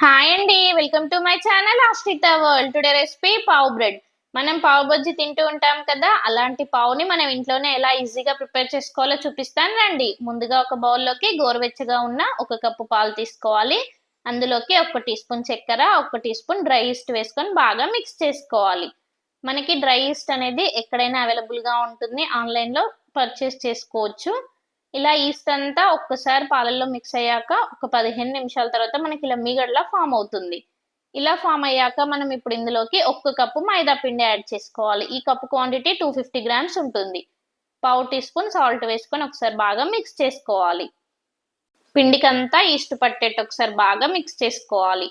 Hi అండి, welcome to my channel ఆశ్రిత world. Today recipe pav bread. మనం పావ్ బజ్జీ తింటూ ఉంటాం కదా, అలాంటి పావుని మనం ఇంట్లోనే ఎలా ఈజీగా ప్రిపేర్ చేసుకోవాలో చూపిస్తాను రండి. ముందుగా ఒక బౌల్లోకి గోరువెచ్చగా ఉన్న 1 కప్పు పాలు తీసుకోవాలి. అందులోకి 1 టీ స్పూన్ చక్కెర, 1 టీ స్పూన్ డ్రై ఈస్ట్ వేసుకొని బాగా మిక్స్ చేసుకోవాలి. మనకి డ్రై ఈస్ట్ అనేది ఎక్కడైనా అవైలబుల్గా ఉంటుంది, ఆన్లైన్లో పర్చేస్ చేసుకోవచ్చు. ఇలా ఈస్ట్ అంతా ఒక్కసారి పాలల్లో మిక్స్ అయ్యాక ఒక 15 నిమిషాల తర్వాత మనకి ఇలా మీగడలా ఫామ్ అవుతుంది. ఇలా ఫామ్ అయ్యాక మనం ఇప్పుడు ఇందులోకి 1 కప్పు మైదా పిండి యాడ్ చేసుకోవాలి. ఈ కప్పు క్వాంటిటీ 250 గ్రామ్స్ ఉంటుంది. పావు టీ స్పూన్ సాల్ట్ వేసుకొని ఒకసారి బాగా మిక్స్ చేసుకోవాలి. పిండికంతా ఈస్ట్ పట్టేట్టు ఒకసారి బాగా మిక్స్ చేసుకోవాలి.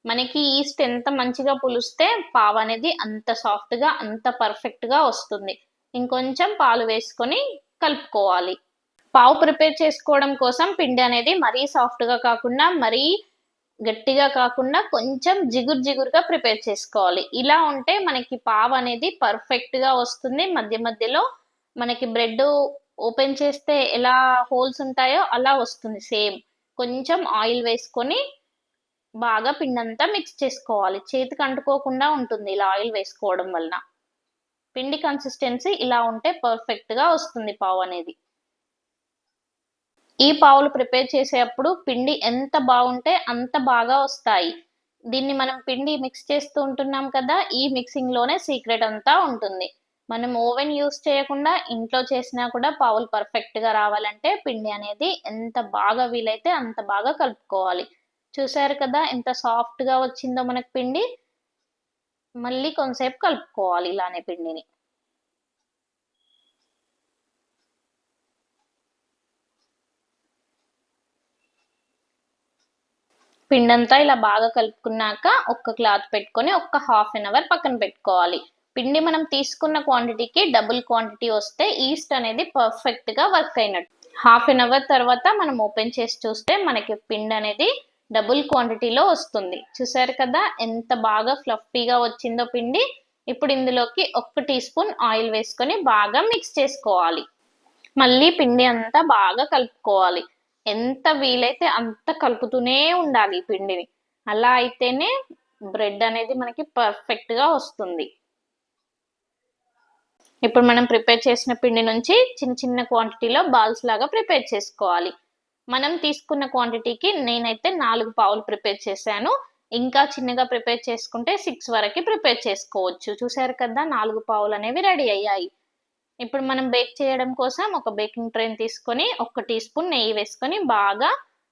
మనకి ఈస్ట్ ఎంత మంచిగా పులిస్తే పావు అనేది అంత సాఫ్ట్గా అంత పర్ఫెక్ట్గా వస్తుంది. ఇంకొంచెం పాలు వేసుకొని కలుపుకోవాలి. పావు ప్రిపేర్ చేసుకోవడం కోసం పిండి అనేది మరీ సాఫ్ట్గా కాకుండా మరీ గట్టిగా కాకుండా కొంచెం జిగురుగా ప్రిపేర్ చేసుకోవాలి. ఇలా ఉంటే మనకి పావు అనేది పర్ఫెక్ట్గా వస్తుంది. మధ్య మధ్యలో మనకి బ్రెడ్ ఓపెన్ చేస్తే ఎలా హోల్స్ ఉంటాయో అలా వస్తుంది సేమ్. కొంచెం ఆయిల్ వేసుకొని బాగా పిండంతా మిక్స్ చేసుకోవాలి. చేతికి అంటుకోకుండా ఉంటుంది ఇలా ఆయిల్ వేసుకోవడం వలన. పిండి కన్సిస్టెన్సీ ఇలా ఉంటే పర్ఫెక్ట్గా వస్తుంది పావు అనేది. ఈ పావులు ప్రిపేర్ చేసేటప్పుడు పిండి ఎంత బాగుంటే అంత బాగా వస్తాయి. దీన్ని మనం పిండి మిక్స్ చేస్తూ ఉంటున్నాం కదా, ఈ మిక్సింగ్లోనే సీక్రెట్ అంతా ఉంటుంది. మనం ఓవెన్ యూస్ చేయకుండా ఇంట్లో చేసినా కూడా పావులు పర్ఫెక్ట్గా రావాలంటే పిండి అనేది ఎంత బాగా వీలైతే అంత బాగా కలుపుకోవాలి. చూసారు కదా ఎంత సాఫ్ట్గా వచ్చిందో మనకు పిండి. మళ్ళీ కొంతసేపు కలుపుకోవాలి ఇలానే పిండిని. పిండంతా ఇలా బాగా కలుపుకున్నాక ఒక క్లాత్ పెట్టుకొని ఒక హాఫ్ అన్ అవర్ పక్కన పెట్టుకోవాలి. పిండి మనం తీసుకున్న క్వాంటిటీకి డబుల్ క్వాంటిటీ వస్తే ఈస్ట్ అనేది పర్ఫెక్ట్గా వర్క్ అయినట్టు. హాఫ్ అన్ అవర్ తర్వాత మనం ఓపెన్ చేసి చూస్తే మనకి పిండి అనేది డబుల్ క్వాంటిటీలో వస్తుంది. చూసారు కదా ఎంత బాగా ఫ్లఫీగా వచ్చిందో పిండి. ఇప్పుడు ఇందులోకి 1 టీ స్పూన్ ఆయిల్ వేసుకొని బాగా మిక్స్ చేసుకోవాలి. మళ్ళీ పిండి అంతా బాగా కలుపుకోవాలి. ఎంత వీలైతే అంత కలుపుతూనే ఉండాలి ఈ పిండిని. అలా అయితేనే బ్రెడ్ అనేది మనకి పర్ఫెక్ట్గా వస్తుంది. ఇప్పుడు మనం ప్రిపేర్ చేసిన పిండి నుంచి చిన్న చిన్న క్వాంటిటీలో బాల్స్ లాగా ప్రిపేర్ చేసుకోవాలి. మనం తీసుకున్న క్వాంటిటీకి నేనైతే 4 పావులు ప్రిపేర్ చేశాను. ఇంకా చిన్నగా ప్రిపేర్ చేసుకుంటే 6 వరకు ప్రిపేర్ చేసుకోవచ్చు. చూసారు కదా 4 పావులు అనేవి రెడీ అయ్యాయి. ఇప్పుడు మనం బేక్ చేయడం కోసం ఒక బేకింగ్ ట్రేని తీసుకొని 1 టీ స్పూన్ నెయ్యి వేసుకొని బాగా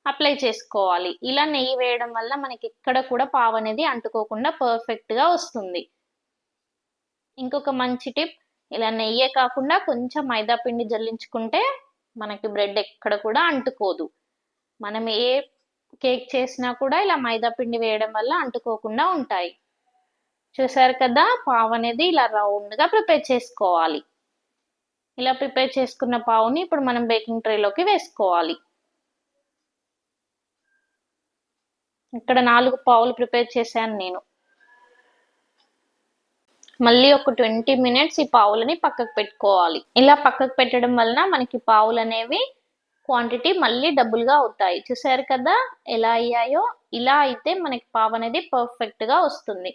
అప్లై చేసుకోవాలి. ఇలా నెయ్యి వేయడం వల్ల మనకి ఎక్కడ కూడా పావు అనేది అంటుకోకుండా పర్ఫెక్ట్గా వస్తుంది. ఇంకొక మంచి టిప్, ఇలా నెయ్యే కాకుండా కొంచెం మైదా పిండి జల్లించుకుంటే మనకి బ్రెడ్ ఎక్కడ కూడా అంటుకోదు. మనం ఏ కేక్ చేసినా కూడా ఇలా మైదా పిండి వేయడం వల్ల అంటుకోకుండా ఉంటాయి. చూసారు కదా పావు అనేది ఇలా రౌండ్గా ప్రిపేర్ చేసుకోవాలి. ఇలా ప్రిపేర్ చేసుకున్న పావుని ఇప్పుడు మనం బేకింగ్ ట్రేలోకి వేసుకోవాలి. ఇక్కడ 4 పావులు ప్రిపేర్ చేశాను నేను. మళ్ళీ ఒక 20 మినిట్స్ ఈ పావులని పక్కకు పెట్టుకోవాలి. ఇలా పక్కకు పెట్టడం వలన మనకి పావులు అనేవి క్వాంటిటీ మళ్ళీ డబుల్గా అవుతాయి. చూసారు కదా ఎలా అయ్యాయో. ఇలా అయితే మనకి పావు అనేది పర్ఫెక్ట్గా వస్తుంది.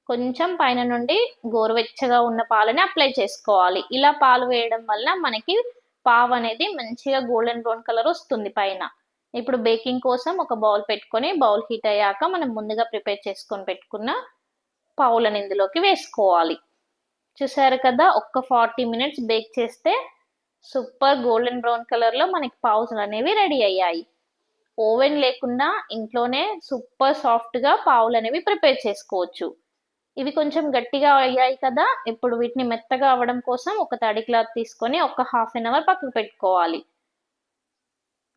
కొంచెం పైన నుండి గోరువెచ్చగా ఉన్న పాలని అప్లై చేసుకోవాలి. ఇలా పాలు వేయడం వల్ల మనకి పావు అనేది మంచిగా గోల్డెన్ బ్రౌన్ కలర్ వస్తుంది పైన. ఇప్పుడు బేకింగ్ కోసం ఒక బౌల్ పెట్టుకొని బౌల్ హీట్ అయ్యాక మనం ముందుగా ప్రిపేర్ చేసుకొని పెట్టుకున్న పావులను ఇందులోకి వేసుకోవాలి. చూసారు కదా ఒక 40 మినిట్స్ బేక్ చేస్తే సూపర్ గోల్డెన్ బ్రౌన్ కలర్లో మనకి పావులు అనేవి రెడీ అయ్యాయి. ఓవెన్ లేకుండా ఇంట్లోనే సూపర్ సాఫ్ట్గా పావులు అనేవి ప్రిపేర్ చేసుకోవచ్చు. ఇవి కొంచెం గట్టిగా అయ్యాయి కదా, ఇప్పుడు వీటిని మెత్తగా అవ్వడం కోసం ఒక తడి క్లాత్ తీసుకొని ఒక హాఫ్ అన్ అవర్ పక్కకు పెట్టుకోవాలి.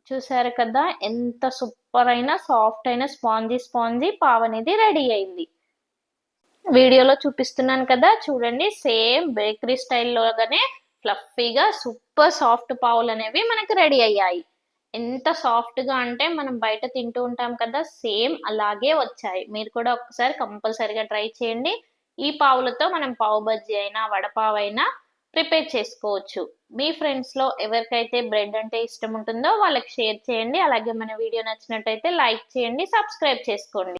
చూసారు కదా ఎంత సూపర్ అయిన సాఫ్ట్ అయిన స్పాంజీ పావు అనేది రెడీ అయింది. వీడియోలో చూపిస్తున్నాను కదా చూడండి, సేమ్ బేకరీ స్టైల్లోగానే ఫ్లఫీగా సూపర్ సాఫ్ట్ పావులు అనేవి మనకి రెడీ అయ్యాయి. ఎంత సాఫ్ట్గా అంటే మనం బయట తింటూ ఉంటాం కదా, సేమ్ అలాగే వచ్చాయి. మీరు కూడా ఒకసారి కంపల్సరీగా ట్రై చేయండి. ఈ పావులతో మనం పావు బజ్జీ అయినా వడపావు అయినా ప్రిపేర్ చేసుకోవచ్చు. మీ ఫ్రెండ్స్లో ఎవరికైతే బ్రెడ్ అంటే ఇష్టం ఉంటుందో వాళ్ళకి షేర్ చేయండి. అలాగే మన వీడియో నచ్చినట్టయితే లైక్ చేయండి, సబ్స్క్రైబ్ చేసుకోండి.